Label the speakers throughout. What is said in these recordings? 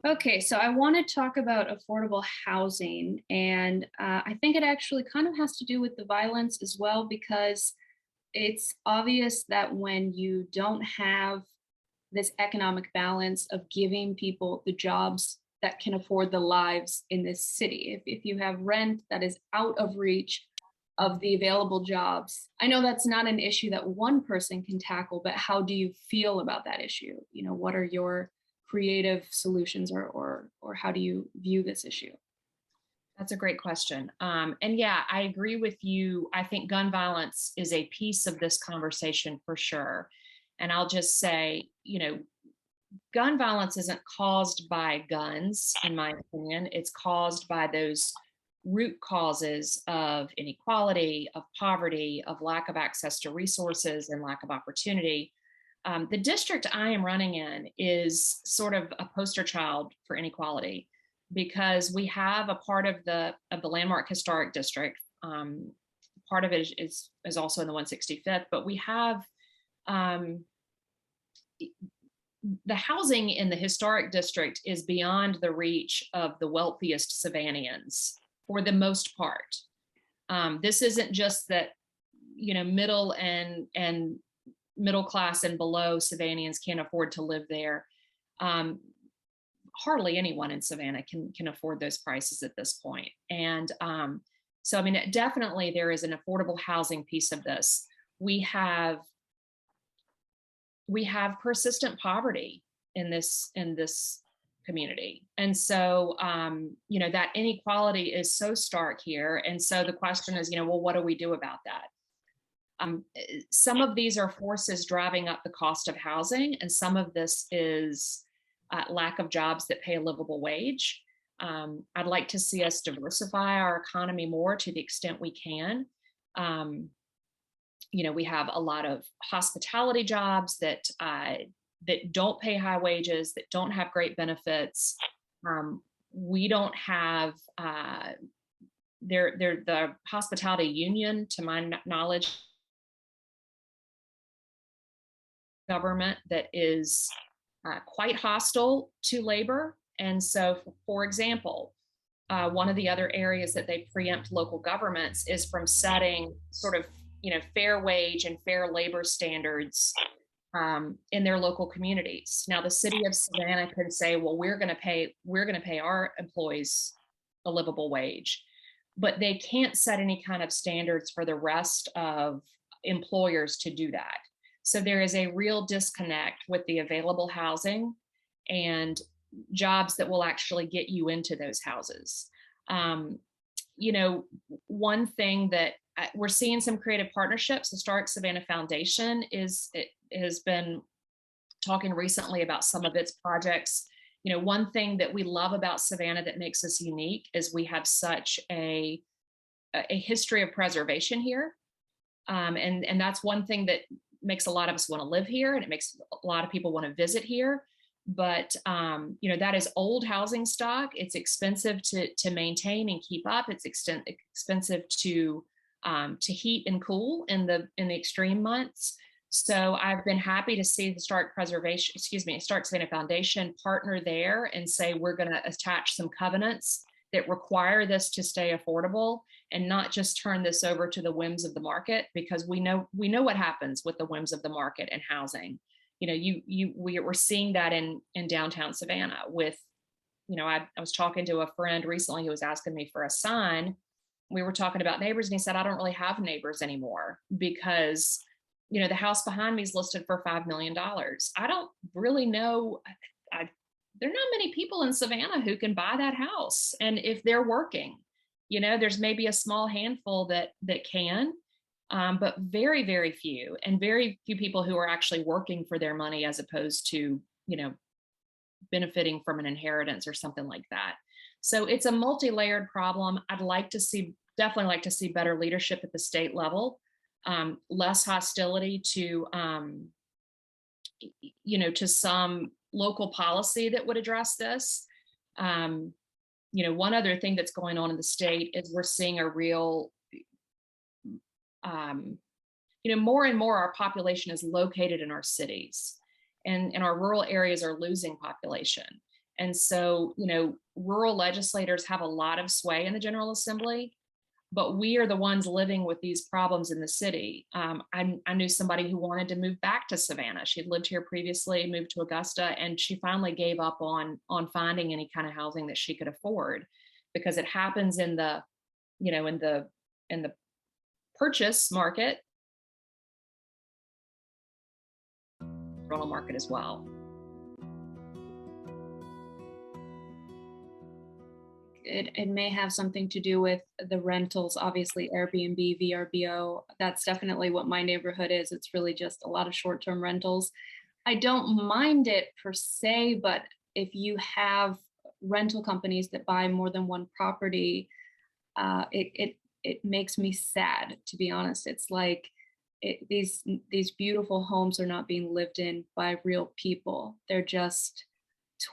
Speaker 1: Okay, so I want to talk about affordable housing, and I think it actually kind of has to do with the violence as well, because it's obvious that when you don't have this economic balance of giving people the jobs that can afford the lives in this city, if you have rent that is out of reach of the available jobs, I know that's not an issue that one person can tackle, but how do you feel about that issue? What are your creative solutions, or how do you view this issue?
Speaker 2: That's a great question. And yeah, I agree with you. I think gun violence is a piece of this conversation for sure. And I'll just say, gun violence isn't caused by guns, in my opinion. It's caused by those root causes of inequality, of poverty, of lack of access to resources, and lack of opportunity. The district I am running in is sort of a poster child for inequality because we have a part of the landmark historic district. Part of it is also in the 165th, but we have um, the housing in the historic district is beyond the reach of the wealthiest Savannians for the most part. This isn't just that middle and middle class and below Savannians can't afford to live there. Hardly anyone in Savannah can afford those prices at this point. And so, I mean, definitely there is an affordable housing piece of this. We have persistent poverty in this community. And so, that inequality is so stark here. And so the question is, well, what do we do about that? Some of these are forces driving up the cost of housing, and some of this is lack of jobs that pay a livable wage. I'd like to see us diversify our economy more to the extent we can. We have a lot of hospitality jobs that don't pay high wages, that don't have great benefits. We don't have the hospitality union, to my knowledge, government that is quite hostile to labor. And so, for example, one of the other areas that they preempt local governments is from setting sort of fair wage and fair labor standards in their local communities. Now, the city of Savannah could say, well, we're going to pay our employees a livable wage, but they can't set any kind of standards for the rest of employers to do that. So there is a real disconnect with the available housing and jobs that will actually get you into those houses. One thing that we're seeing some creative partnerships. The Stark Savannah Foundation has been talking recently about some of its projects. One thing that we love about Savannah that makes us unique is we have such a history of preservation here. And that's one thing that makes a lot of us want to live here, and it makes a lot of people want to visit here. But that is old housing stock. It's expensive to maintain and keep up. It's expensive to heat and cool in the extreme months. So I've been happy to see the Stark Savannah Foundation partner there and say we're going to attach some covenants that require this to stay affordable and not just turn this over to the whims of the market, because we know what happens with the whims of the market and housing. We're seeing that in downtown Savannah with, I was talking to a friend recently who was asking me for a sign. We were talking about neighbors, and he said, I don't really have neighbors anymore because, the house behind me is listed for $5 million. I don't really know. There are not many people in Savannah who can buy that house. And if they're working, there's maybe a small handful that can, but very, very few, and very few people who are actually working for their money as opposed to, benefiting from an inheritance or something like that. So it's a multi-layered problem. Definitely like to see better leadership at the state level, less hostility to, to some local policy that would address this. One other thing that's going on in the state is we're seeing a real, more and more our population is located in our cities, and our rural areas are losing population. And so, rural legislators have a lot of sway in the General Assembly, but we are the ones living with these problems in the city. I knew somebody who wanted to move back to Savannah. She'd lived here previously, moved to Augusta, and she finally gave up on finding any kind of housing that she could afford, because it happens in the, in the purchase market, rental market as well.
Speaker 1: It may have something to do with the rentals, obviously Airbnb, VRBO. That's definitely what my neighborhood is. It's really just a lot of short-term rentals. I don't mind it per se, but if you have rental companies that buy more than one property, it makes me sad, to be honest. It's like these beautiful homes are not being lived in by real people. They're just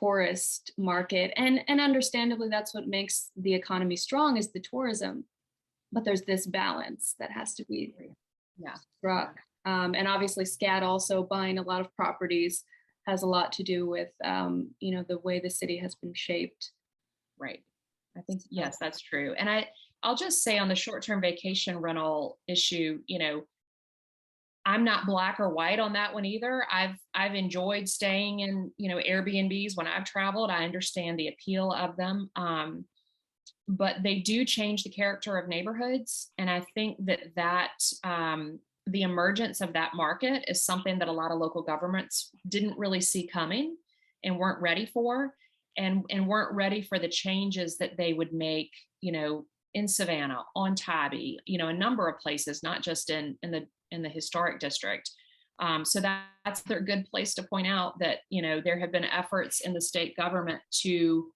Speaker 1: tourist market, and understandably that's what makes the economy strong, is the tourism, but there's this balance that has to be
Speaker 2: Yeah.
Speaker 1: struck. And obviously SCAD also buying a lot of properties has a lot to do with the way the city has been shaped.
Speaker 2: Right. I think, yes, that's true. And I'll just say on the short-term vacation rental issue, I'm not black or white on that one either. I've enjoyed staying in, Airbnbs when I've traveled. I understand the appeal of them. But they do change the character of neighborhoods. And I think that the emergence of that market is something that a lot of local governments didn't really see coming and weren't ready for, and weren't ready for the changes that they would make, in Savannah, on Tybee, a number of places, not just in the historic district. So that's a good place to point out that, there have been efforts in the state government to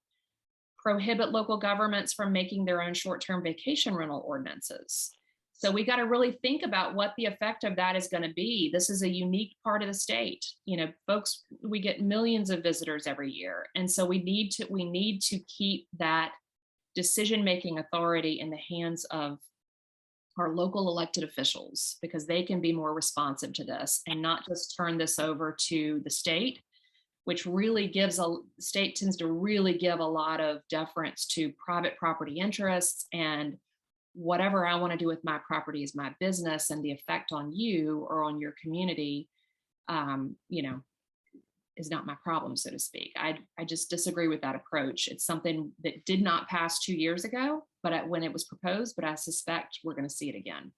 Speaker 2: prohibit local governments from making their own short-term vacation rental ordinances. So we got to really think about what the effect of that is going to be. This is a unique part of the state. Folks, we get millions of visitors every year. And so we need to keep that decision-making authority in the hands of our local elected officials, because they can be more responsive to this and not just turn this over to the state, which really state tends to really give a lot of deference to private property interests, and whatever I want to do with my property is my business, and the effect on you or on your community, is not my problem, so to speak. I just disagree with that approach. It's something that did not pass 2 years ago, but when it was proposed, but I suspect we're going to see it again.